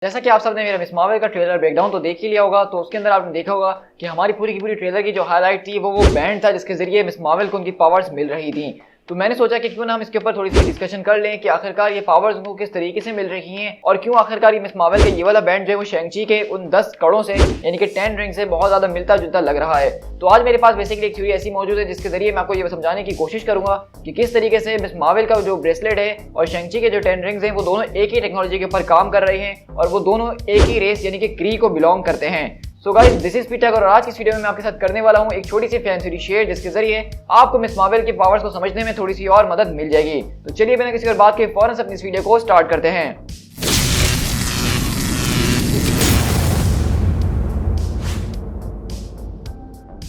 जैसा कि आप सबने मेरा मिस मार्वल का ट्रेलर ब्रेकडाउन तो देख ही लिया होगा, तो उसके अंदर आपने देखा होगा कि हमारी पूरी की पूरी ट्रेलर की जो हाईलाइट थी वो बैंड था जिसके जरिए मिस मार्वल को उनकी पावर्स मिल रही थी। तो मैंने सोचा कि क्यों ना हम इसके ऊपर थोड़ी सी डिस्कशन कर लें कि आखिरकार ये पावर्स उनको किस तरीके से मिल रही हैं और क्यों आखिरकार ये मिस मार्वल का ये वाला बैंड जो है वो शैंग-ची के उन 10 कड़ों से यानी कि 10 रिंग से बहुत ज्यादा मिलता जुलता लग रहा है। तो आज मेरे पास बेसिकली एक थ्योरी ऐसी मौजूद है जिसके जरिए मैं आपको ये समझाने की कोशिश करूंगा कि किस तरीके से मिस मार्वल का जो ब्रेसलेट है और शैंग-ची के जो 10 रिंग्स हैं वो दोनों एक ही टेक्नोलॉजी के ऊपर काम कर रहे हैं और वो दोनों एक ही रेस यानी कि क्री को बिलोंग करते हैं। सो गाइस, दिस इज पीटर और आज की इस वीडियो में मैं आपके साथ करने वाला हूं एक छोटी सी फैन थ्योरी शेयर जिसके जरिए आपको मिस मार्वल की पावर्स को समझने में थोड़ी सी और मदद मिल जाएगी। तो चलिए बिना किसी और बात के फौरन से अपनी इस वीडियो को स्टार्ट करते हैं।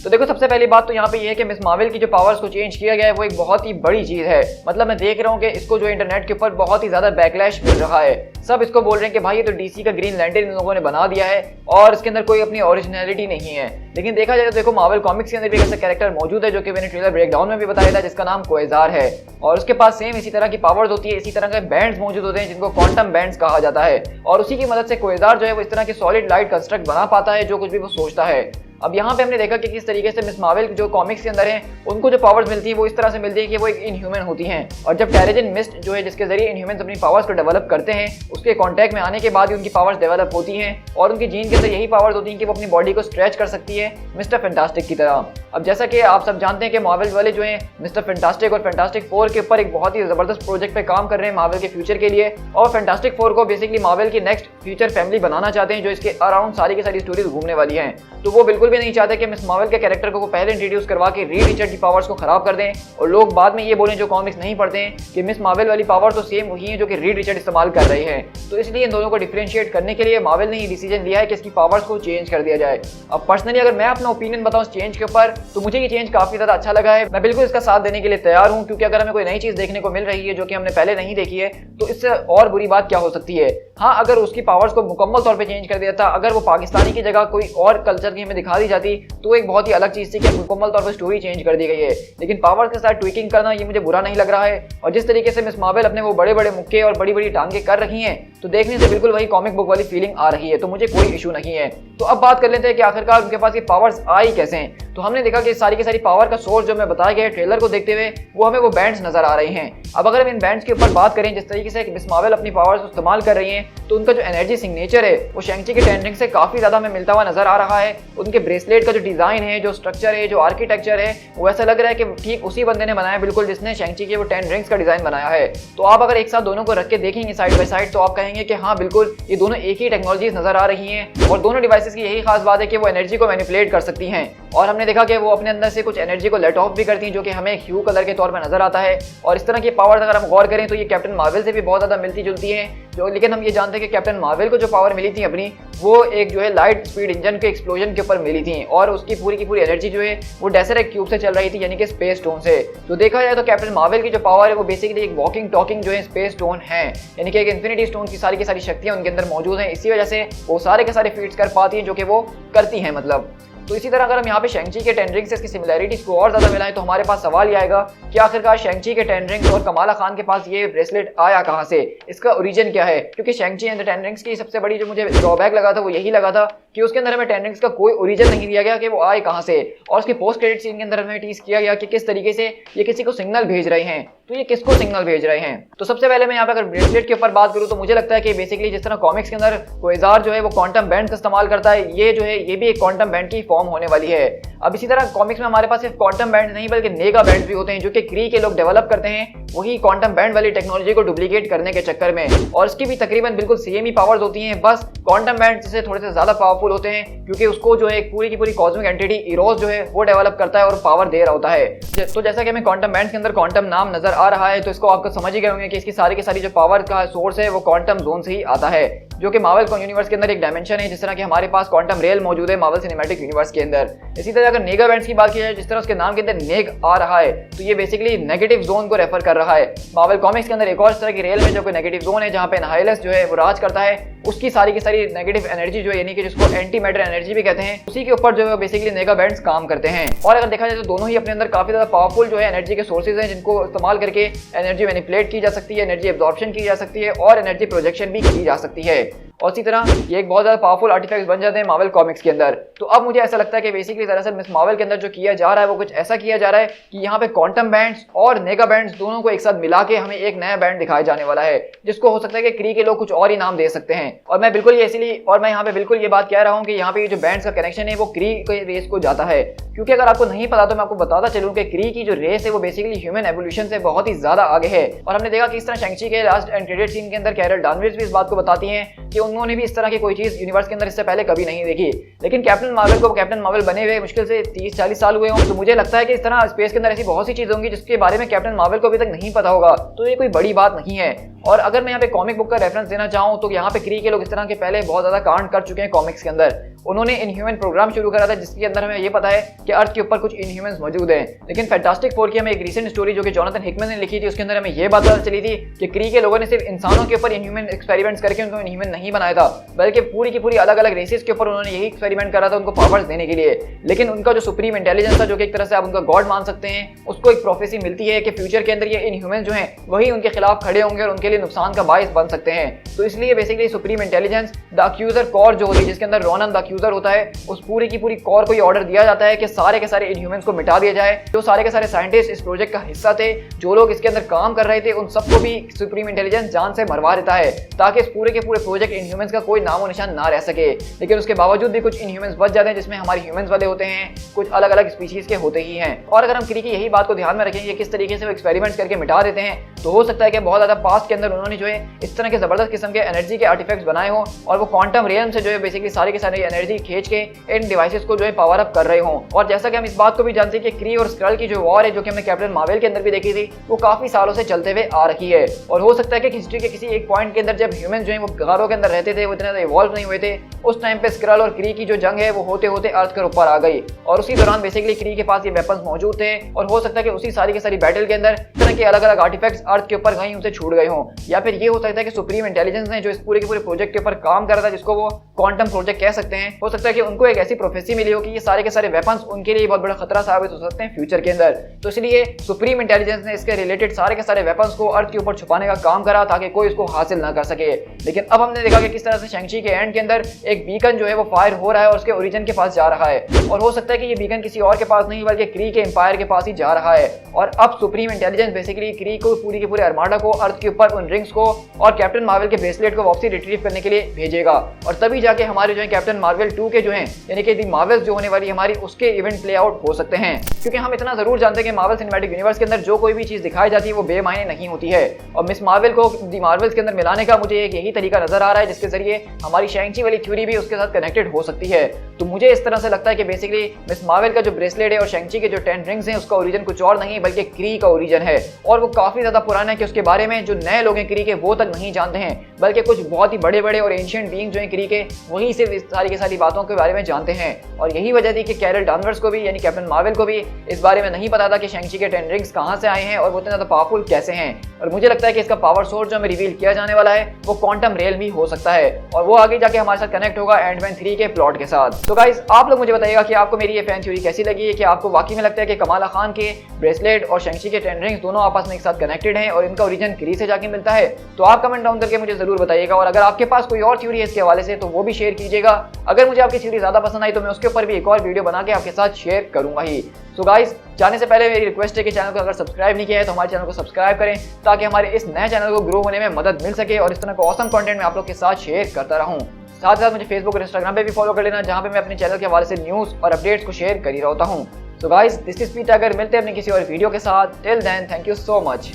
तो देखो, सबसे पहली बात तो यहाँ पे ये है कि मिस मार्वल की जो पावर्स को चेंज किया गया है वो एक बहुत ही बड़ी चीज है। मतलब मैं देख रहा हूँ कि इसको जो इंटरनेट के ऊपर बहुत ही ज्यादा बैकलैश मिल रहा है। सब इसको बोल रहे हैं कि भाई ये तो डीसी का ग्रीन लैंटर्न इन लोगों ने बना दिया है और इसके अंदर कोई अपनी ओरिजिनलिटी नहीं है। लेकिन देखा जाए तो देखो, मार्वल कॉमिक्स के अंदर भी एक ऐसा कैरेक्टर मौजूद है जो कि मैंने ट्रेलर ब्रेकडाउन में भी बताया था, जिसका नाम क्वेज़ार है और उसके पास सेम इसी तरह की पावर्स होती है, इसी तरह के बैंड्स मौजूद होते हैं जिनको क्वांटम बैंड्स कहा जाता है और उसी की मदद से क्वेज़ार जो है वो इस तरह की सॉलिड लाइट कंस्ट्रक्ट बना पाता है जो कुछ भी वो सोचता है। अब यहाँ पे हमने देखा कि किस तरीके से मिस मार्वल जो कॉमिक्स के अंदर हैं उनको जो पावर्स मिलती है वो इस तरह से मिलती है कि वो एक इनह्यूमन होती हैं और जब टेरेजन मिस्ट जो है जिसके जरिए इनह्यूमन्स अपनी पावर्स को डेवलप करते हैं उसके कांटेक्ट में आने के बाद ही उनकी पावर्स डेवलप होती हैं और उनकी जीन के अंदर यही पावर्स होती हैं कि वो अपनी बॉडी को स्ट्रेच कर सकती है मिस्टर फैंटास्टिक की तरह। अब जैसा कि आप सब जानते हैं कि मार्वल वाले जो हैं मिस्टर फैंटास्टिक और फैंटास्टिक 4 के ऊपर एक बहुत ही जबरदस्त प्रोजेक्ट पे काम कर रहे हैं मार्वल के फ्यूचर के लिए और फैंटास्टिक 4 को बेसिकली मार्वल की नेक्स्ट फ्यूचर फैमिली बनाना चाहते हैं जो इसके अराउंड सारी की सारी स्टोरीज घूमने वाली हैं। तो वो बिल्कुल भी नहीं चाहते कि मिस मार्वल के कैरेक्टर को पहले इंट्रोड्यूस करवा के रीड रिचर्ड की पावर्स को खराब कर दें और लोग बाद में ये बोलें जो कॉमिक्स नहीं पढ़ते हैं कि मिस मार्वल वाली पावर तो सेम वही है जो कि रीड रिचर्ड इस्तेमाल कर रही है। तो इसलिए इन दोनों को डिफरेंशिएट करने के लिए मार्वल ने ये डिसीजन लिया है कि इसकी पावर्स को चेंज कर दिया जाए। अब पर्सनली अगर मैं अपना ओपिनियन बताऊं इस चेंज के ऊपर तो मुझे ये चेंज काफी ज्यादा अच्छा लगा है। मैं बिल्कुल इसका साथ देने के लिए तैयार हूं क्योंकि अगर हमें कोई नई चीज देखने को मिल रही है जो कि हमने पहले नहीं देखी है तो इससे और बुरी बात क्या हो सकती है। हाँ, अगर उसकी पावर्स को मुकम्मल तौर पे चेंज कर दिया था, अगर वो पाकिस्तानी की जगह कोई और कल्चर की हमें दिखा दी जाती तो एक बहुत ही अलग चीज थी कि मुकम्मल तौर पे स्टोरी चेंज कर दी गई है। लेकिन पावर्स के साथ ट्विकिंग करना ये मुझे बुरा नहीं लग रहा है और जिस तरीके से मिस मार्वल अपने वो बड़े बड़े मुक्के और बड़ी बड़ी टांगे कर रही हैं तो देखने से बिल्कुल वही कॉमिक बुक वाली फीलिंग आ रही है, तो मुझे कोई इशू नहीं है। तो अब बात कर लेते हैं कि आखिरकार उनके पास ये पावर्स आई कैसे हैं। तो हमने देखा कि सारी की सारी पावर का सोर्स जो हमें बताया गया है ट्रेलर को देखते हुए वो हमें वो बैंड्स नजर आ रहे हैं। अब अगर हम इन बैंड्स के ऊपर बात करें जिस तरीके से मिस मार्वल अपनी पावर्स को इस्तेमाल कर रही हैं तो उनका जो एनर्जी सिग्नेचर है वो शैंग-ची के 10 रिंग से काफी ज्यादा हमें मिलता हुआ नजर आ रहा है। उनके ब्रेसलेट का जो डिजाइन है, जो स्ट्रक्चर है, जो आर्किटेक्चर है वो ऐसा लग रहा है कि ठीक उसी बंदे ने बनाया बिल्कुल जिसने शैंग-ची के वो 10 रिंग्स का डिजाइन बनाया है। तो आप अगर एक साथ दोनों को रख के देखेंगे साइड बाय साइड तो आप कहेंगे कि हाँ बिल्कुल ये दोनों एक ही टेक्नोलॉजीज नजर आ रही हैं और दोनों डिवाइसेस की यही खास बात है कि वो एनर्जी को मैनिपुलेट कर सकती हैं और हमने देखा कि वो अपने अंदर से कुछ एनर्जी को लेट ऑफ भी करती हैं जो कि हमें ह्यू कलर के तौर पर नजर आता है। और इस तरह की पावर अगर हम गौर करें तो ये कैप्टन मार्वल से भी बहुत ज्यादा मिलती जुलती है जो, लेकिन हम ये जानते हैं कि कैप्टन मार्वल को जो पावर मिली थी अपनी वो एक जो है लाइट स्पीड इंजन के एक्सप्लोजन के ऊपर मिली थी और उसकी पूरी की पूरी एनर्जी जो है वो डेसरेट क्यूब से चल रही थी यानी कि स्पेस स्टोन से। तो देखा जाए तो कैप्टन मार्वल की जो पावर है वो बेसिकली एक वॉकिंग टॉकिंग जो है स्पेस स्टोन है, यानी कि एक इन्फिनिटी स्टोन की सारी शक्तियां उनके अंदर मौजूद हैं। इसी वजह से वो सारे के सारे फीट्स कर पाती हैं जो कि वो करती हैं। मतलब तो इसी तरह अगर हम यहाँ पे शैंग-ची के 10 रिंग्स से इसकी सिमिलैरिटीज को और ज्यादा मिलाएं तो हमारे पास सवाल ये आएगा कि आखिरकार शैंग-ची के 10 रिंग्स और कमाला खान के पास ये ब्रेसलेट आया कहाँ से, इसका ओरिजिन क्या है। क्योंकि शैंग-ची एंड द 10 रिंग्स की सबसे बड़ी जो मुझे ड्रॉबैक लगा था वो यही लगा था कि उसके अंदर हमें 10 रिंग्स का कोई ओरिजिन नहीं दिया गया कि वो आए कहाँ से और उसकी पोस्ट क्रेडिट सीन के अंदर हमें टीज किया गया कि किस तरीके से ये किसी को सिग्नल भेज रहे हैं। तो ये किसको सिग्नल भेज रहे हैं। तो सबसे पहले मैं यहाँ पे अगर ब्रेसलेट के ऊपर बात करूँ तो मुझे लगता है कि बेसिकली जिस तरह कॉमिक्स के अंदर क्वेज़ार जो है वो क्वांटम बैंड का इस्तेमाल करता है, ये जो है ये भी एक क्वांटम बैंड की फॉर्म होने वाली है। अब इसी तरह कॉमिक्स में हमारे पास सिर्फ क्वांटम बैंड नहीं बल्कि नेगा बैंड भी होते हैं जो कि क्री के लोग डेवलप करते हैं वही क्वांटम बैंड वाली टेक्नोलॉजी को डुप्लीकेट करने के चक्कर में, और इसकी भी तकरीबन बिल्कुल सेम ही पावर्स होती हैं, बस क्वांटम बैंड से थोड़े से ज्यादा पावरफुल होते हैं क्योंकि उसको जो है एक पूरी की पूरी कॉस्मिक एंटिटी इरोस जो है वो डेवलप करता है और पावर दे रहा होता है। तो जैसा कि हमें क्वांटम बैंड के अंदर क्वांटम नाम नजर आ रहा है तो इसको आपको समझ ही गए होंगे कि इसकी सारी की सारी जो पावर का सोर्स है वो क्वांटम जोन से ही आता है जो कि मार्वल यूनिवर्स के अंदर एक डायमेंशन है, जिस तरह कि हमारे पास क्वांटम रेल मौजूद है मार्वल सिनेमैटिक यूनिवर्स के अंदर। इसी तरह अगर नेगा बैंड्स की बात की जाए जिस तरह उसके नाम के अंदर नेग आ रहा है तो ये बेसिकली नेगेटिव जोन को रेफर कर रहा है। मार्वल कॉमिक्स के अंदर एक और इस तरह की रेल में जो कोई नेगेटिव जोन है जहां पे एनहाइलस जो है वो राज करता है, उसकी सारी की सारी नेगेटिव एनर्जी जो है यानी कि जिसको एंटी मैटर एनर्जी भी कहते हैं उसी के ऊपर जो है बेसिकली नेगा बैंड्स काम करते हैं। और अगर देखा जाए तो दोनों ही अपने अंदर काफी ज्यादा पावरफुल जो है एनर्जी के सोर्सेज हैं जिनको इस्तेमाल करके एनर्जी मैनिपुलेट की जा सकती है, एनर्जी एब्जॉर्प्शन की जा सकती है और एनर्जी प्रोजेक्शन भी की जा सकती है। और इसी तरह ये एक बहुत ज्यादा पावरफुल आर्टिफैक्ट्स बन जाते हैं मार्वल कॉमिक्स के अंदर। तो अब मुझे ऐसा लगता है कि बेसिकली दरअसल मिस मार्वल के अंदर जो किया जा रहा है वो कुछ ऐसा किया जा रहा है कि यहाँ पे क्वांटम बैंड्स और नेगा बैंड्स दोनों को एक साथ मिला के हमें एक नया बैंड दिखाया जाने वाला है, जिसको हो सकता है कि क्री के लोग कुछ और ही नाम दे सकते हैं। और मैं बिल्कुल ये इसीलिए और मैं यहाँ पे बिल्कुल ये बात कह रहा हूँ कि यहाँ पे ये जो बैंड्स का कनेक्शन है वो क्री के रेस को जाता है, क्योंकि अगर आपको नहीं पता तो मैं आपको बताता चलूं कि क्री की जो रेस है वो बेसिकली ह्यूमन एवोल्यूशन से बहुत ही ज्यादा आगे है। और हमने देखा कि इस तरह शैंग-ची के लास्ट एंड क्रेडिट सीन के अंदर कैरल डानवर्स भी इस बात को बताती हैं कि उन्होंने भी इस तरह की कोई चीज यूनिवर्स के अंदर इससे पहले कभी नहीं देखी। लेकिन कैप्टन मार्वल को कैप्टन मार्वल बने हुए मुश्किल से 30-40 साल हुए हों, तो मुझे लगता है कि इस तरह स्पेस के अंदर ऐसी बहुत सी चीजें होंगी जिसके बारे में कैप्टन मार्वल को अभी तक नहीं पता होगा, तो ये कोई बड़ी बात नहीं है। और अगर मैं यहाँ पे कॉमिक बुक का रेफरेंस देना चाहूँ तो यहाँ पे क्री के लोग इस तरह के पहले बहुत ज्यादा कांड कर चुके हैं कॉमिक्स के अंदर। उन्होंने इनह्यूमन प्रोग्राम शुरू करा था जिसके अंदर हमें ये पता है कि अर्थ के ऊपर कुछ इनह्यूमंस मौजूद हैं। लेकिन फैंटास्टिक फोर की हमें एक रीसेंट स्टोरी जो कि जोनाथन हिकमैन ने लिखी थी उसके अंदर हमें ये बात पता चली थी कि क्री के लोगों ने सिर्फ इंसानों के ऊपर इनह्यूमन एक्सपेरिमेंट्स करके उनको इनह्यूमन नहीं बनाया था, बल्कि पूरी की पूरी अलग अलग रेसेस के ऊपर उन्होंने यही एक्सपेरिमेंट करा था उनको पावर्स देने के लिए। लेकिन उनका जो सुप्रीम इंटेलिजेंस था, जो कि एक तरह से आप उनका गॉड मान सकते हैं, उसको एक प्रोफेसी मिलती है कि फ्यूचर के अंदर ये इनह्यूमन जो हैं वही उनके खिलाफ खड़े होंगे और उनके लिए नुकसान का बायस बन सकते हैं। तो इसलिए basically supreme intelligence the accuser core जो होती है, जिसके अंदर रोनन द अक्यूजर होता है, उस पूरी की पूरी कोर को ये ऑर्डर दिया जाता है कि सारे के सारे इनह्यूमंस को मिटा दिया जाए। जो सारे के सारे साइंटिस्ट इस प्रोजेक्ट का हिस्सा थे, जो लोग इसके अंदर काम कर रहे थे, उन सबको भी सुप्रीम इंटेलिजेंस जान से मरवा देता है ताकि इस पूरे के पूरे प्रोजेक्ट इनह्यूमंस का कोई नामो निशान ना रह सके। लेकिन उसके बावजूद भी कुछ इनह्यूमंस बच जाते हैं, जिसमें हमारे ह्यूमंस वाले होते हैं, कुछ अलग अलग स्पीशीज के होते ही हैं। और अगर हम क्री की यही बात को ध्यान में रखेंगे किस तरीके से वो एक्सपेरिमेंट्स करके मिटा देते हैं, तो हो सकता है कि बहुत ज्यादा पास्ट के अंदर उन्होंने जो है इस तरह के जबरदस्त किस्म के एनर्जी के आर्टिफैक्ट्स बनाए हो और वो क्वांटम रियल्म से जो है बेसिकली सारी की सारी एनर्जी खींच के इन डिवाइसेस को जो है पावर अप कर रहे हो। और जैसा कि हम इस बात को भी जानते हैं कि क्री और स्क्रल की जो वॉर है, जो कि हमने कैप्टन मार्वल के अंदर भी देखी थी, वो काफी सालों से चलते हुए आ रही है। और हो सकता है कि हिस्ट्री के किसी एक पॉइंट के अंदर जब ह्यूमन जो है वो गारों के अंदर रहते थे, वो इतने ज्यादा इवॉल्व नहीं हुए थे, उस टाइम पे स्क्रल और क्री की जो जंग है वो होते होते अर्थ के ऊपर आ गई और उसी दौरान बेसिकली क्री के पास ये वेपन्स मौजूद थे। और हो सकता है कि उसी सारी की सारी बैटल के अंदर तरह के अलग अलग आर्टिफैक्ट्स अर्थ के ऊपर कहीं उनसे छूट गए हों, या फिर ये हो सकता है कि सुप्रीम इंटेलिजेंस ने जो इस पूरे के पूरे प्रोजेक्ट के ऊपर काम कर रहा था, जिसको वो क्वांटम प्रोजेक्ट कह सकते हैं, हो सकता है कि उनको एक ऐसी प्रोफेसी मिली हो कि ये सारे के सारे वेपन्स उनके लिए बहुत बड़ा खतरा साबित हो सकते हैं फ्यूचर के अंदर। तो इसलिए सुप्रीम इंटेलिजेंस ने इसके रिलेटेड सारे के सारे वेपन्स को अर्थ के ऊपर छुपाने का काम करा ताकि कोई इसको हासिल ना कर सके। लेकिन अब हमने देखा कि किस तरह से शैंग-ची के एंड के अंदर एक बीकन जो है वो फायर हो रहा है और उसके ओरिजिन के पास जा रहा है, और हो सकता है कि ये बीकन किसी और के पास नहीं बल्कि क्री के एम्पायर के पास ही जा रहा है। और अब सुप्रीम इंटेलिजेंस बेसिकली क्री को पूरी के पूरे आर्माडा को अर्थ के ऊपर उन रिंग्स को और कैप्टन मार्वल के ब्रेसलेट को वापसी रिट्रीव करने के लिए भेजेगा, और तभी जाके हमारे जो है कैप्टन मार्वल 2 के जो हैं यानी कि दी मार्वल्स जो होने वाली हमारी उसके इवेंट प्ले आउट हो सकते हैं। क्योंकि हम इतना जरूर जानते हैं कि मार्वल सिनेमैटिक यूनिवर्स के अंदर जो कोई भी चीज दिखाई जाती है वो बेमायने नहीं होती है, और मिस मार्वल को दी मार्वल्स के अंदर मिलाने का मुझे एक यही तरीका नजर आ रहा है जिसके जरिए हमारी शैंग-ची वाली थ्योरी भी उसके साथ कनेक्टेड हो सकती है। तो मुझे इस तरह से लगता है कि बेसिकली मिस मार्वल का जो ब्रेसलेट है और शैंग-ची के जो 10 रिंग्स हैं उसका ओरिजिन कुछ और नहीं बल्कि क्री का ओरिजिन है, और वो काफी ज्यादा पुराना है कि उसके बारे में जो नए लोग हैं क्री के वो तक नहीं जानते हैं, बल्कि कुछ बहुत ही बड़े बड़े और एंशिएंट बीइंग जो हैं क्री के वही सिर्फ इस सारी की सारी बातों के बारे में जानते हैं। और यही वजह थी कि कैरल डानवर्स को भी यानी कैप्टन मार्वल को भी इस बारे में नहीं पता था कि शैंग-ची के 10 रिंग्स कहां से आए हैं और वो इतने ज्यादा पावरफुल कैसे हैं। और मुझे लगता है कि इसका पावर सोर्स जो हमें रिवील किया जाने वाला है वो क्वांटम रियल्म भी हो सकता है, और वो आगे जाके हमारे साथ कनेक्ट होगा एंटमैन 3 के प्लॉट के साथ। तो गाइस आप लोग मुझे बताइएगा कि आपको मेरी ये फैन थ्योरी कैसी लगी है, कि आपको वाकई में लगता है कि कमाला खान के ब्रेसलेट और शैंग-ची के 10 रिंग्स दोनों आपस में एक साथ कनेक्टेड हैं और इनका ओरिजिन क्री से जाके मिलता है? तो आप कमेंट डाउन करके मुझे जरूर बताइएगा, और अगर आपके पास कोई और थ्योरी है इसके हवाले से तो वो भी शेयर कीजिएगा। अगर मुझे आपकी थ्योरी ज्यादा पसंद आई तो मैं उसके ऊपर भी एक और वीडियो बना के आपके साथ शेयर करूंगा ही। सो गाइस जाने से पहले मेरी रिक्वेस्ट है कि चैनल को अगर सब्सक्राइब नहीं किया है तो हमारे चैनल को सब्सक्राइब करें ताकि हमारे इस नए चैनल को ग्रो होने में मदद मिल सके और इस तरह का ऑसम कंटेंट मैं आप लोग के साथ शेयर करता रहूं। साथ ही साथ मुझे फेसबुक और इंस्टाग्राम पे भी फॉलो कर लेना, जहां पे मैं अपने चैनल के हवाले से न्यूज़ और अपडेट्स को शेयर कर ही रहता हूं। So guys this is Peter, अगर मिलते हैं अपने किसी और वीडियो के साथ। Till then thank you so much.